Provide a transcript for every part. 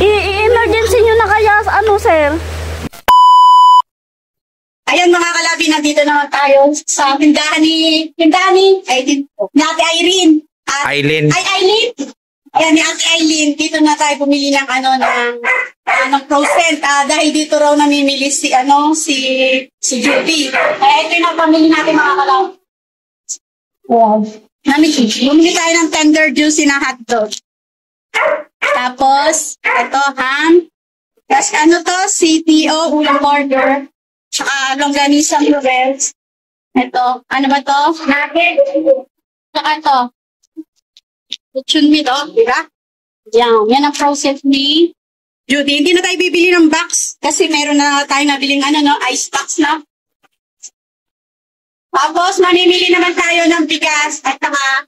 I-emergency nyo na kaya, ano, sir? Ayan mga kalabi, nandito naman tayo sa tindahan ni Ate Irene. Aileen. Aileen. Ayan, ni Ate Aileen. Dito na tayo bumili ng ng frozen. Dahil dito raw namimili si Judy. Ito yung napamili natin mga kalabi. Wow. Bumili tayo ng tender juicy na hotdog. Tapos, ito, ham. Tapos ano to? CTO, ulam burger. Tsaka longganisa noodles. Ito, ano ba to? Nugget. Tsaka ito. Lechon meat, diba? Yan ang process ni Judy. Hindi na tayo bibili ng box kasi meron na tayo nabiling ice box na. Tapos, mamimili naman tayo ng bigas at saka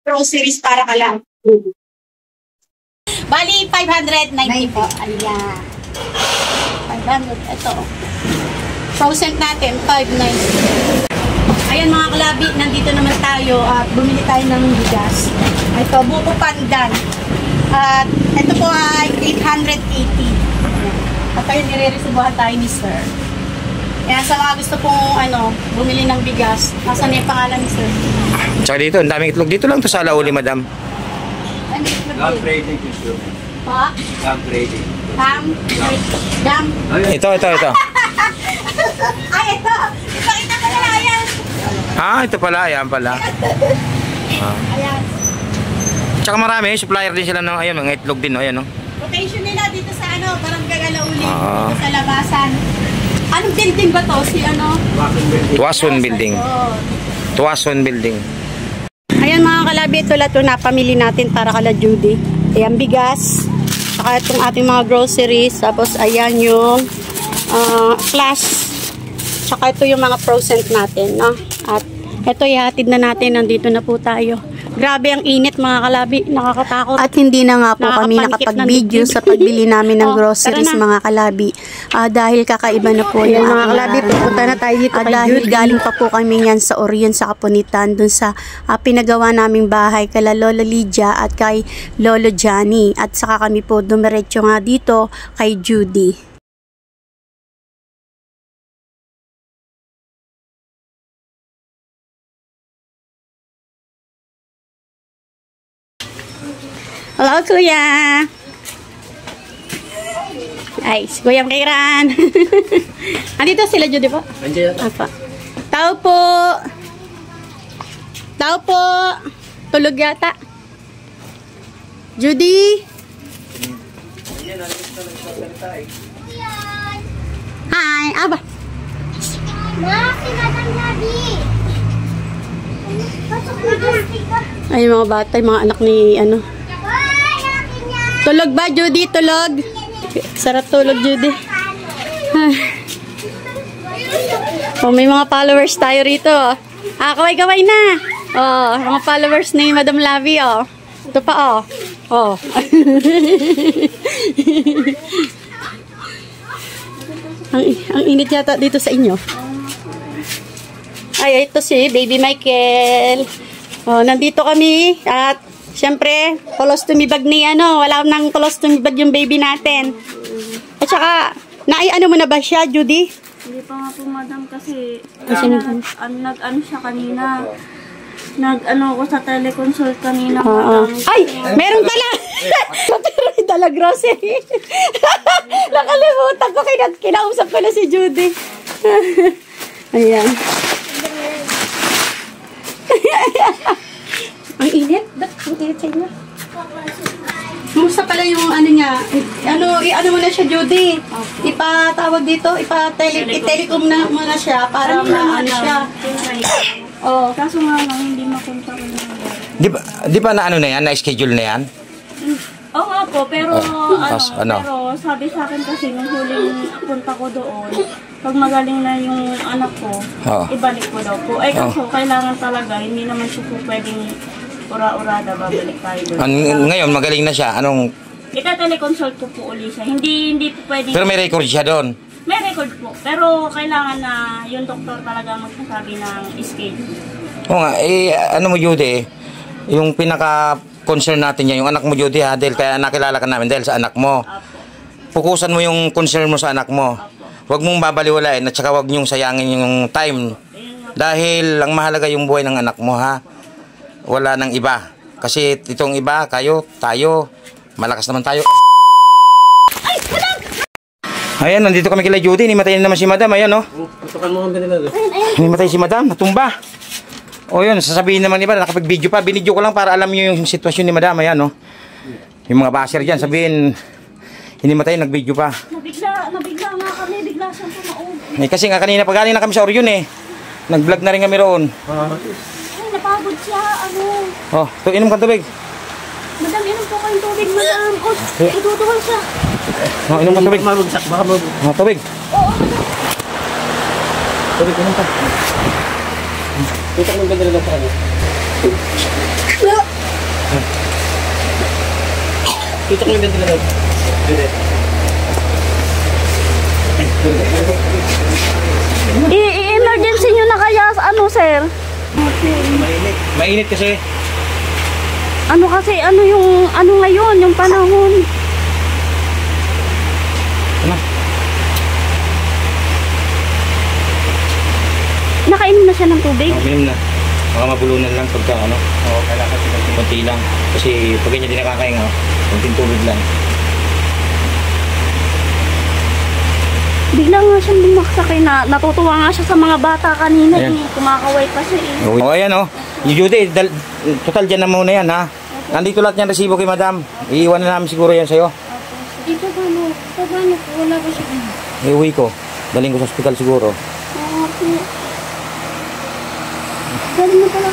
groceries para ka lang. Bali, 590 po. Ayan. 500. Ito. Frozen natin, 590. Ayan mga kalabi, nandito naman tayo at bumili tayo ng bigas. Ito, buko pandan. At ito po ay 880. At ayun, nire-resibuhan tayo ni sir. Kaya sa mga gusto pong bumili ng bigas, nasa na yung pangalan ni sir? Tsaka dito, ang daming itlog. Dito lang to sa Alauli, madam. Gum trading issue. Pa? Gum trading. Gum? Ito. Ay, ito! Ipakita ko na yan! Ito pala. Ayan pala. Ayan. Tsaka marami, supplier din sila ng mga itlog din, ayan, no? Location nila dito sa Barangay Alauli, dito sa Labasan. Anong building ba to? Tuason Building. Tuason Building. Ayan mga kalabi, ito lahat yung napamili natin para kala Judy. Ayan, bigas. Saka itong ating mga groceries. Tapos ayan yung flash. Saka ito yung mga frozen natin, no? At ito ihatid na natin. Nandito na po tayo. Grabe ang init mga kalabi, nakakatakot. At hindi na nga po kami nakapag-video sa pagbili namin ng groceries mga kalabi. Dahil kakaiba na po yung mga kalabi, pupunta na tayo dito kay dahil Judy. galing pa po kami yan sa Orion sa Kapunitan, dun sa pinagawa naming bahay kala Lola Lydia at kay Lolo Johnny. At saka kami po dumiretso nga dito kay Judy. Hello, Kuya! Ay, si Kuya Kiran. Andito sila, Judy po? Andiyan. Apa. Tao po! Tao po! Tulog yata. Judy! Hi! Aba! Ay, mga bata, mga anak ni Tulog ba, Judy? Tulog? Sarap tulog, Judy. May mga followers tayo rito. Kaway-kaway na. Mga followers ni Madam Lavi, Ito pa, ang init yata dito sa inyo. Ay, ito si Baby Michael. Nandito kami at siyempre, colostomy bag ni wala nang colostomy bag yung baby natin. At saka, mo na ba siya, Judy? Hindi pa nga po, madam, kasi nag-ano siya kanina. Nag-ano ko sa teleconsult kanina, madam. Ay, meron pala! Pero dala grocery. Nakalimutan ko, kinausap ko na si Judy. Ayan. Ang init? Ang init sa inyo? Kumusta pala yung niya? Ano mo na siya, Judy? Okay. Ipatawag dito, i-telecom na muna siya para siya. Kaso nga lang, hindi makunta ko na. Di ba na na yan? Na-schedule na yan? Oo nga po, pero pero sabi sa akin kasi nung huling punta ko doon, pag magaling na yung anak ko, ibalik ko daw po. Kaso kailangan talaga, hindi naman siya po pwedeng ura-urada, babalik tayo doon. Ngayon, magaling na siya. Ika-teleconsult ko po uli siya. Hindi po pwedeng... Pero may record siya doon? May record po. Pero kailangan na yung doktor talaga magsasabi ng schedule. Oo nga, mo Judy, Yung pinaka-concern natin yan, yung anak mo, Judy, ha? Dahil kaya nakilala ka namin dahil sa anak mo. Pukusan mo yung concern mo sa anak mo. Huwag mong babaliwalain at saka huwag niyong sayangin yung time. Dahil ang mahalaga yung buhay ng anak mo, ha? Wala nang iba. Kasi itong iba, kayo, tayo, malakas naman tayo. Ayan, nandito kami kila Judy. Hinimatay na naman si Madam. Ayan, oh. Tutukan mo ang ganito. Hinimatay si Madam. Natumba. O yun, sasabihin naman iba, nakapag-video pa. Binidyo ko lang para alam niyo yung sitwasyon ni Madam. Ayan, oh. Yung mga basher dyan, sabihin, hinimatay, nag-video pa. Nabigla nga kami, bigla siyang tumaog. Eh, kasi nga kanina, pag galing na kami sa Orion, eh. Nag-vlog na rin kami roon. Ay, napagod siya, ano. Oh, inom kang tubig. Madam, inom po kayong tubig, madam. Oh, tutuwal siya. Oh, inom kang tubig. Mabagsak, baka mabagsak. Oh, tubig. Oo, madam. Tubig, inom ka. Tutukan mo ang ganito sa kanya. Tutukan mo ang ganito sa I-emergency nyo na kaya, ano, sir? Mainit. Mainit kasi. Ano kasi, ano yung, ano ngayon, yung panahon. Ano? Nakainom na siya ng tubig? Oh, inom na. Baka mabulunan lang pagka ano. Oo, kailangan kasi konti lang. Kasi pag ganyan din nakakainga, konting tubig lang. Bigla nga siyang bumaksak eh, natutuwa nga siya sa mga bata kanina. Ayan. Kumakaway pa siya eh. Oh, ayan, oh. Yung Judy, total dyan na muna yan, ha. Nandito lahat yung resibo kay Madam. Iiwan na namin siguro yan sa'yo. Dito paano po, wala ba siya? Iuwi ko. Daling ko sa ospital siguro. Oo po. Galing na pala